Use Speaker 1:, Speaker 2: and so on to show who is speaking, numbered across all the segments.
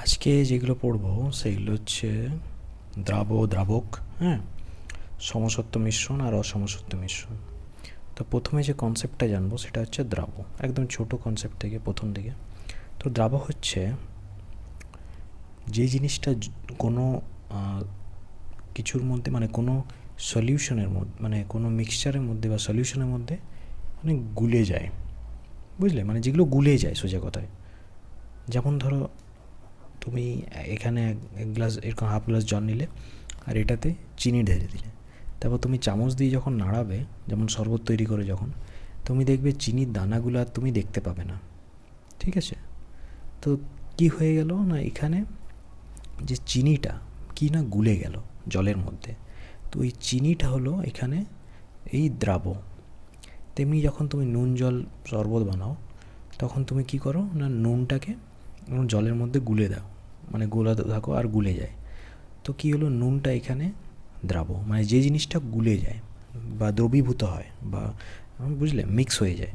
Speaker 1: আজকে যেগুলো পড়বো সেগুলো হচ্ছে দ্রাবক, হ্যাঁ, সমসত্ব মিশ্রণ আর অসমসত্ব মিশ্রণ। তো প্রথমে যে কনসেপ্টটা জানবো সেটা হচ্ছে দ্রাব, একদম ছোট কনসেপ্ট থেকে প্রথম দিকে। তো দ্রাব হচ্ছে যে জিনিসটা কোনো কিছুর মধ্যে, মানে কোনো সলিউশনের মধ্যে, মানে কোনো মিক্সচারের মধ্যে বা সলিউশনের মধ্যে মানে গুলে যায়, বুঝলে, মানে যেগুলো গুলে যায় সোজা কথায়। যেমন ধরো তুমি এখানে এক গ্লাস, এরকম হাফ গ্লাস জল নিলে আর এটাতে চিনি ঢেলে দিলে, তারপর তুমি চামচ দিয়ে যখন নাড়াবে, যেমন শরবত তৈরি করে যখন, তুমি দেখবে চিনির দানাগুলো আর তুমি দেখতে পাবে না, ঠিক আছে? তো কি হয়ে গেল না, এখানে যে চিনিটা কি না গুলে গেল জলের মধ্যে, তো ওই চিনিটা হলো এখানে এই দ্রাব। তেমনি যখন তুমি নুন জল শরবত বানাও, তখন তুমি কি করো না, নুনটাকে জলের মধ্যে গুলে দাও, মানে গোলাতে থাকো আর গুলে যায়। তো কী হলো, নুনটা এখানে দ্রাব, মানে যে জিনিসটা গুলে যায় বা দ্রবীভূত হয় বা বুঝলে মিক্স হয়ে যায়,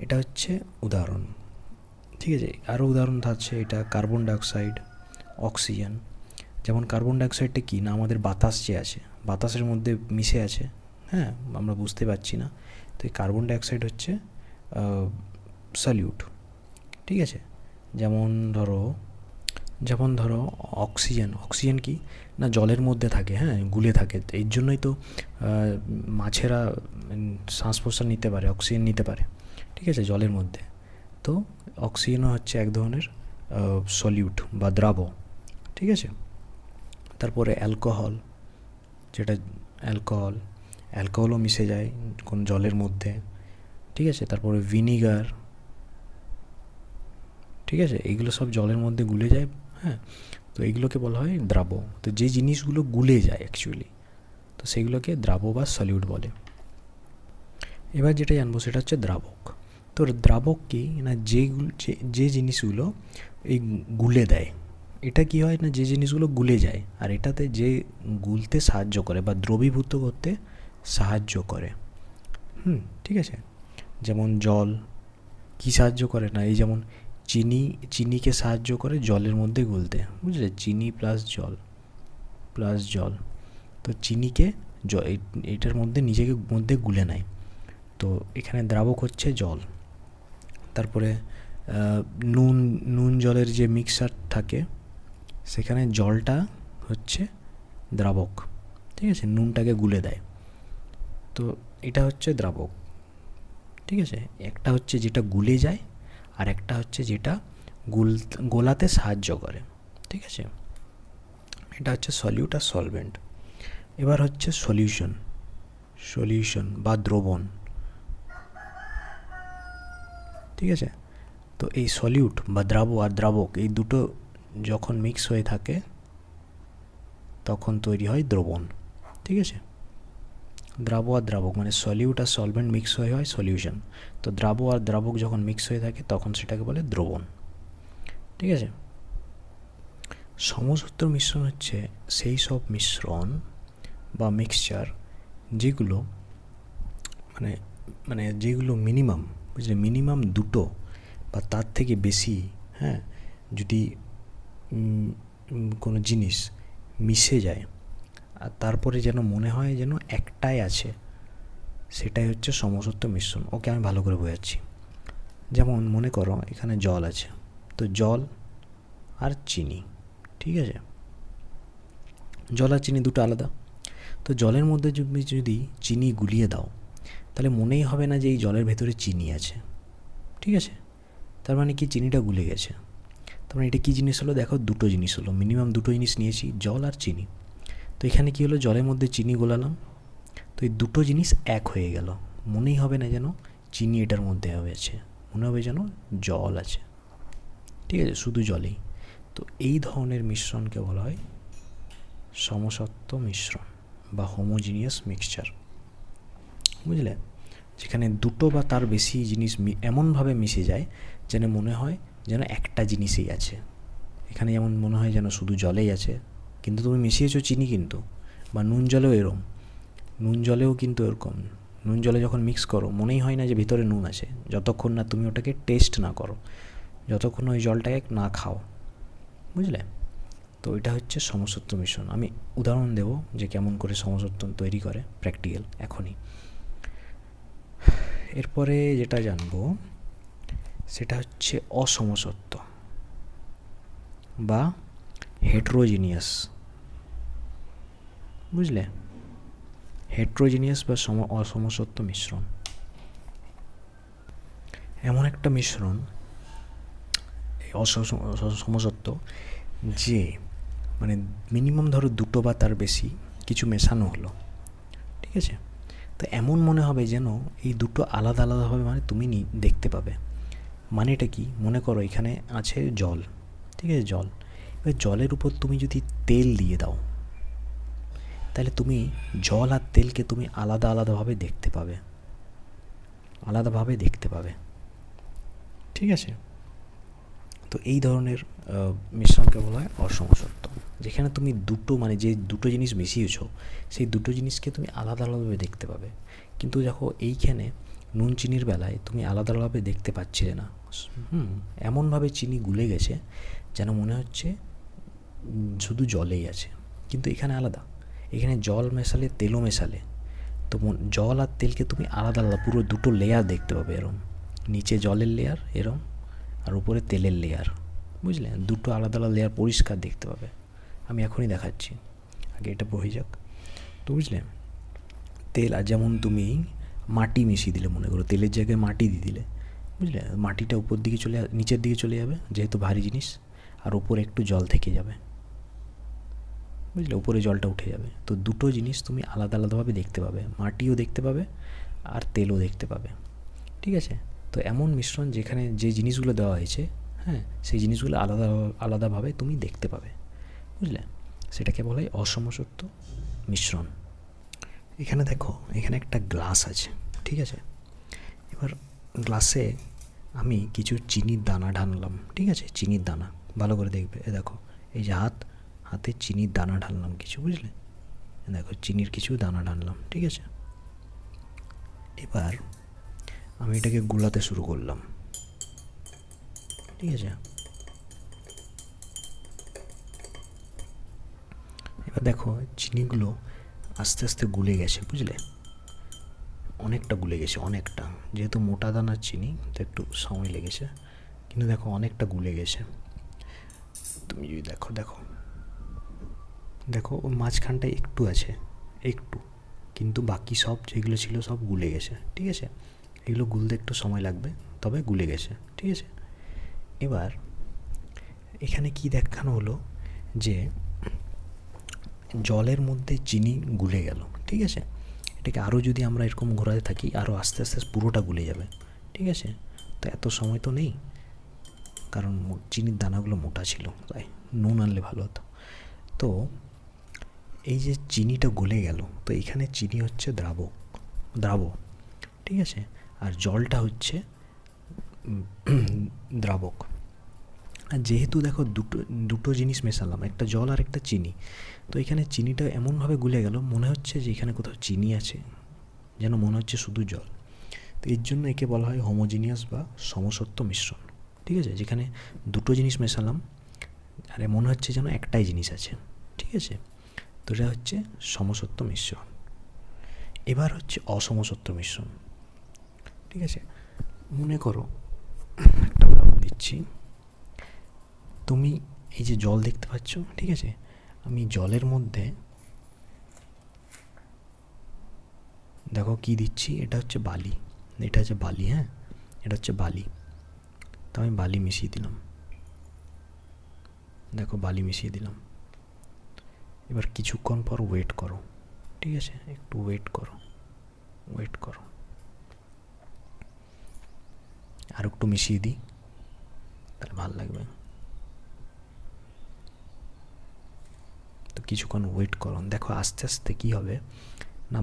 Speaker 1: এটা হচ্ছে উদাহরণ। ঠিক আছে, আরও উদাহরণ থাকছে, এটা কার্বন ডাইঅক্সাইড, অক্সিজেন। যেমন কার্বন ডাইঅক্সাইডটা কী না, আমাদের বাতাস যে আছে, বাতাসের মধ্যে মিশে আছে, হ্যাঁ, আমরা বুঝতে পারছি না। তো এই কার্বন ডাইঅক্সাইড হচ্ছে সলিউট, ঠিক আছে? যেমন ধরো অক্সিজেন কি না জলের মধ্যে থাকে, হ্যাঁ, গুলে থাকে। এর জন্যই তো মাছেরা শ্বাস প্রশ্বাস নিতে পারে, অক্সিজেন নিতে পারে, ঠিক আছে, জলের মধ্যে। তো অক্সিজেনও হচ্ছে এক ধরনের সলিউট বা দ্রাব, ঠিক আছে? তারপরে অ্যালকোহল, যেটা অ্যালকোহলও মিশে যায় কোন জলের মধ্যে, ঠিক আছে? তারপরে ভিনিগার, ঠিক আছে, এইগুলো সব জলের মধ্যে গুলে যায়, হ্যাঁ। তো এইগুলোকে বলা হয় দ্রাব। তো যে জিনিসগুলো গুলে যায় অ্যাকচুয়ালি, তো সেগুলোকে দ্রাব বা সলিউট বলে। এবার যেটা জানবো সেটা হচ্ছে দ্রাবক। তো দ্রাবক কি না, যে জিনিসগুলো এই গুলে দেয়, এটা কি হয় না, যে জিনিসগুলো গুলে যায় আর এটাতে যে গুলতে সাহায্য করে বা দ্রবীভূত করতে সাহায্য করে, ঠিক আছে? যেমন জল কি সাহায্য করে না, এই যেমন চিনিকে সাহায্য করে জলের মধ্যে গুলতে, বুঝলে, চিনি প্লাস জল। তো চিনিকে এটার মধ্যে নিজেকে মধ্যে গুলে নেয়। তো এখানে দ্রাবক হচ্ছে জল। তারপরে নুন জলের যে মিক্সার থাকে, সেখানে জলটা হচ্ছে দ্রাবক, ঠিক আছে, নুনটাকে গুলে দেয়। তো এটা হচ্ছে দ্রাবক, ঠিক আছে? একটা হচ্ছে যেটা গুলে যায় আর একটা হচ্ছে যেটা গোলাতে সাহায্য করে, ঠিক আছে? এটা হচ্ছে সলিউট আর সলভেন্ট। এবার হচ্ছে সলিউশন বা দ্রবণ, ঠিক আছে? তো এই সলিউট বা দ্রাবক এই দুটো যখন মিক্স হয়ে থাকে তখন তৈরি হয় দ্রবণ, ঠিক আছে? দ্রাবক মানে সলিউট আর সলভেন্ট মিক্স হয়ে হয় সলিউশন। তো দ্রাবক যখন মিক্স হয়ে থাকে তখন সেটাকে বলে দ্রবণ, ঠিক আছে? সমসূত্র মিশ্রণ হচ্ছে সেই সব মিশ্রণ বা মিক্সচার যেগুলো মানে যেগুলো মিনিমাম, বুঝলে, মিনিমাম দুটো বা তার থেকে বেশি, হ্যাঁ, যদি কোনো জিনিস মিশে যায় আর তারপরে যেন মনে হয় যেন একটাই আছে, সেটাই হচ্ছে সমসত্ব মিশ্রণ। ওকে আমি ভালো করে বোঝাচ্ছি। যেমন মনে করো এখানে জল আছে, তো জল আর চিনি, ঠিক আছে? জল আর চিনি দুটো আলাদা। তো জলের মধ্যে যদি চিনি গুলিয়ে দাও, তাহলে মনেই হবে না যে এই জলের ভেতরে চিনি আছে, ঠিক আছে? তার মানে কি, চিনিটা গুলে গেছে। তার মানে এটা কী জিনিস হলো, দেখো, দুটো জিনিস হলো, মিনিমাম দুটো জিনিস নিয়েছি, জল আর চিনি। তো এখানে কী হলো, জলের মধ্যে চিনি গোলালাম, তো এই দুটো জিনিস এক হয়ে গেল। মনেই হবে না যেন চিনি এটার মধ্যে হয়েছে, মনে হবে যেন জল আছে, ঠিক আছে, শুধু জলেই। তো এই ধরনের মিশ্রণকে বলা হয় সমসত্ব মিশ্রণ বা হোমোজিনিয়াস মিক্সচার, বুঝলে, যেখানে দুটো বা তার বেশি জিনিস এমনভাবে মিশে যায় যেন মনে হয় যেন একটা জিনিসই আছে। এখানে যেমন মনে হয় যেন শুধু জলেই আছে, কিন্তু তুমি মিশিয়েছো চিনি, কিন্তু বা নুন জলেও এরকম, নুন জলে যখন মিক্স করো মনেই হয় না যে ভিতরে নুন আছে, যতক্ষণ না তুমি ওটাকে টেস্ট না করো। যতক্ষণ ওই জলটাকে না খাও, বুঝলে? তো এটা হচ্ছে সমসত্ব মিশ্রণ। আমি উদাহরণ দেব যে কেমন করে সমসত্ব তৈরি করে, প্র্যাকটিক্যাল এখনই। এরপরে যেটা জানবো সেটা হচ্ছে অসমসত্ব বা হেট্রোজিনিয়াস, বুঝলে? হেট্রোজিনিয়াস বা অসমসত্ব মিশ্রণ এমন একটা মিশ্রণ, এই অসমসত্ব, যে মানে মিনিমাম ধরো দুটো বা তার বেশি কিছু মেশানো হলো, ঠিক আছে? তো এমন মনে হবে যেন এই দুটো আলাদা আলাদাভাবে মানে তুমি দেখতে পাবে। মানেটা কি? মনে করো এখানে আছে জল, ঠিক আছে? জল, এবার জলের উপর তুমি যদি তেল দিয়ে দাও, তাহলে তুমি জল আর তেলকে তুমি আলাদা আলাদাভাবে দেখতে পাবে, আলাদাভাবে দেখতে পাবে, ঠিক আছে? তো এই ধরনের মিশ্রণকে বলা হয় অসমসত্ব, যেখানে তুমি দুটো মানে যে দুটো জিনিস মিশিয়েছো সেই দুটো জিনিসকে তুমি আলাদা আলাদাভাবে দেখতে পাবে। কিন্তু দেখো এইখানে নুন চিনির বেলায় তুমি আলাদা আলাদাভাবে দেখতে পাচ্ছিলে না, এমনভাবে চিনি গুলে গেছে যেন মনে হচ্ছে শুধু জলেই আছে, কিন্তু এখানে আলাদা। এখানে জল মেশালে তেলও মেশালে, তো জল আর তেলকে তুমি আলাদা আলাদা পুরো দুটো লেয়ার দেখতে পাবে, এরম নিচে জলের লেয়ার এরম, আর উপরে তেলের লেয়ার, বুঝলে? দুটো আলাদা আলাদা লেয়ার পরিষ্কার দেখতে পাবে। আমি এখনই দেখাচ্ছি, আগে এটা বহে যাক। তো বুঝলে, তেল, আর যেমন তুমি মাটি মিশিয়ে দিলে, মনে করো তেলের জায়গায় মাটি দিয়ে দিলে, বুঝলে? মাটিটা উপর দিকে নিচের দিকে চলে যাবে যেহেতু ভারী জিনিস, আর উপরে একটু জল থেকে যাবে, বুঝলে? উপরে জলটা উঠে যাবে। তো দুটো জিনিস তুমি আলাদা আলাদাভাবে দেখতে পাবে, মাটিও দেখতে পাবে আর তেলও দেখতে পাবে, ঠিক আছে? তো এমন মিশ্রণ যেখানে যে জিনিসগুলো দেওয়া হয়েছে, হ্যাঁ, সেই জিনিসগুলো আলাদা আলাদাভাবে তুমি দেখতে পাবে, বুঝলে? সেটাকে বলা হয় অসমসত্ব মিশ্রণ। এখানে দেখো, এখানে একটা গ্লাস আছে, ঠিক আছে? এবার গ্লাসে আমি কিছু চিনির দানা ঢাললাম, ঠিক আছে? চিনির দানা, ভালো করে দেখবে, এ দেখো, এই যে হাতে চিনির দানা ঢাললাম কিছু, বুঝলে? দেখো চিনির কিছু দানা ঢাললাম, ঠিক আছে? এবার আমি এটাকে গুলাতে শুরু করলাম, ঠিক আছে? এবার দেখো চিনিগুলো আস্তে আস্তে গুলে গেছে, বুঝলে? অনেকটা গুলে গেছে, অনেকটা, যেহেতু মোটা দানার চিনি তো একটু সময় লেগেছে, কিন্তু দেখো অনেকটা গুলে গেছে। তুমি যদি দেখো দেখো দেখো ওই মাঝখানটায় একটু আছে, একটু, কিন্তু বাকি সব যেগুলো ছিল সব গুলে গেছে, ঠিক আছে? এগুলো গুলতে একটু সময় লাগবে, তবে গুলে গেছে, ঠিক আছে? এবার এখানে কি দেখানো হলো যে জলের মধ্যে চিনি গুলে গেল, ঠিক আছে? এটাকে আরও যদি আমরা এরকম ঘোরাতে থাকি আরও আস্তে আস্তে পুরোটা গুলে যাবে, ঠিক আছে? তো এত সময় তো নেই, কারণ চিনির দানাগুলো মোটা ছিল, তাই নুন আনলে ভালো হতো। তো এই যে চিনিটা গলে গেল, তো এখানে চিনি হচ্ছে দ্রাবক, ঠিক আছে? আর জলটা হচ্ছে দ্রাবক। আর যেহেতু দেখো দুটো জিনিস মেশালাম, একটা জল আর একটা চিনি, তো এখানে চিনিটা এমনভাবে গুলে গেল মনে হচ্ছে যে এখানে কোথাও চিনি আছে, যেন মনে হচ্ছে শুধু জল। তো এর জন্য একে বলা হয় হোমোজিনিয়াস বা সমসত্ব মিশ্রণ, ঠিক আছে? যেখানে দুটো জিনিস মেশালাম আর মনে হচ্ছে যেন একটাই জিনিস আছে, ঠিক আছে? তো এটা হচ্ছে সমসত্ব মিশ্রণ। এবার হচ্ছে অসমসত্ব মিশ্রণ, ঠিক আছে? মনে করো, একটা উদাহরণ দিচ্ছি, তুমি এই যে জল দেখতে পাচ্ছ, ঠিক আছে? আমি জলের মধ্যে দেখো কি দিচ্ছি, এটা হচ্ছে বালি, এটা হচ্ছে বালি, হ্যাঁ, এটা হচ্ছে বালি। তো আমি বালি মিশিয়ে দিলাম, দেখো বালি মিশিয়ে দিলাম। এবার কিছুক্ষণ পর ওয়েট করো, ঠিক আছে? একটু ওয়েট করো, আর একটু মিশিয়ে দিই, তাহলে ভালো লাগবে। তো কিছুক্ষণ ওয়েট করো, দেখো আস্তে আস্তে কী হবে না,